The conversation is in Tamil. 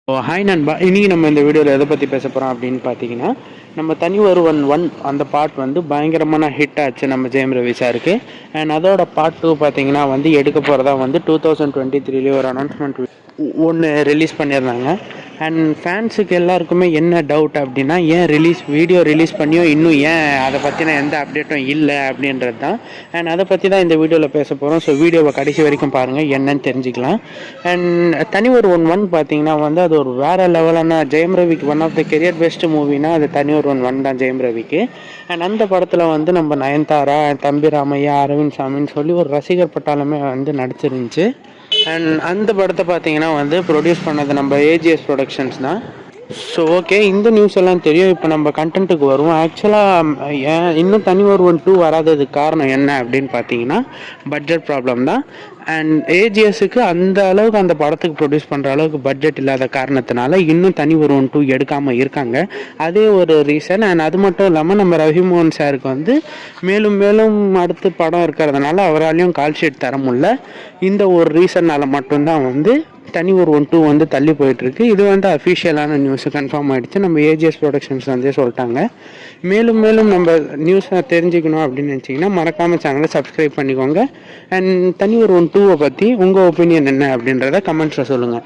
ஹாய் நண்பா, இன்னைக்கு நம்ம இந்த வீடியோவில் எதை பற்றி பேச போகிறோம் அப்படின்னு பார்த்தீங்கன்னா, நம்ம தனி ஒருவன் ஒன் அந்த பார்ட் வந்து பயங்கரமான ஹிட் ஆச்சு நம்ம ஜெயம் ரவி சாருக்கு. அண்ட் அதோட பார்ட் 2 பார்த்தீங்கன்னா வந்து எடுக்க போகிறதா வந்து 2023 ஒரு அனௌன்ஸ்மெண்ட் ஒன்று ரிலீஸ் பண்ணியிருந்தாங்க. அண்ட் ஃபேன்ஸுக்கு எல்லாருக்குமே என்ன டவுட் அப்படின்னா, ஏன் வீடியோ ரிலீஸ் பண்ணியும் இன்னும் ஏன் அதை பற்றின எந்த அப்டேட்டும் இல்லை அப்படின்றது தான். அண்ட் அதை பற்றி தான் இந்த வீடியோவில் பேச போகிறோம். ஸோ வீடியோவை கடைசி வரைக்கும் பாருங்கள், என்னன்னு தெரிஞ்சுக்கலாம். அண்ட் தனி ஒரு ஒன் பார்த்தீங்கன்னா வந்து அது ஒரு வேறு லெவலான ஜெயம் ரவிக்கு one of the career best மூவினா அது தனி ஒரு ஒன் தான் ஜெயம் ரவிக்கு. அண்ட் அந்த படத்தில் வந்து நம்ம நயன்தாரா, தம்பி ராமையா, அரவிந்த் சாமின்னு சொல்லி ஒரு ரசிகர் பட்டாலுமே வந்து நடிச்சிருந்துச்சு. அண்ட் அந்த படத்தை பார்த்தீங்கன்னா வந்து ப்ரொடியூஸ் பண்ணது நம்ம ஏஜிஎஸ் ப்ரொடக்ஷன்ஸ் தான். ஸோ ஓகே, இந்த நியூஸ் எல்லாம் தெரியும். இப்போ நம்ம கண்டென்ட்டுக்கு வருவோம். ஆக்சுவலாக இன்னும் தனி ஒரு 2 வராததுக்கு காரணம் என்ன அப்படின்னு பார்த்தீங்கன்னா, பட்ஜெட் ப்ராப்ளம் தான். அண்ட் ஏஜிஎஸ்க்கு அந்த அளவுக்கு அந்த படத்துக்கு ப்ரொடியூஸ் பண்ணுற அளவுக்கு பட்ஜெட் இல்லாத காரணத்தினால இன்னும் தனி ஒரு 2 எடுக்காமல் இருக்காங்க. அதே ஒரு ரீசன். அண்ட் அது மட்டும் இல்லாமல் நம்ம ரவிமோகன் சாருக்கு வந்து மேலும் மேலும் அடுத்து படம் இருக்கிறதுனால அவராலையும் கால் ஷீட் தர முடியல. இந்த ஒரு ரீசன்னால் மட்டும்தான் வந்து தனி ஒரு 1-2 வந்து தள்ளி போயிட்டுருக்கு. இது வந்து அஃபிஷியலான நியூஸு, கன்ஃபார்ம் ஆகிடுச்சு. நம்ம ஏஜிஎஸ் ப்ரொடக்ஷன்ஸ் வந்து சொல்லிட்டாங்க. மேலும் மேலும் நம்ம நியூஸை தெரிஞ்சுக்கணும் அப்படின்னு நினச்சிங்கன்னா மறக்காமல் சேனலை சப்ஸ்கிரைப் பண்ணிக்கோங்க. அண்ட் தனி ஒரு 1-2 பற்றி உங்கள் ஒப்பீனியன் என்ன அப்படின்றத கமெண்ட்ஸில் சொல்லுங்கள்.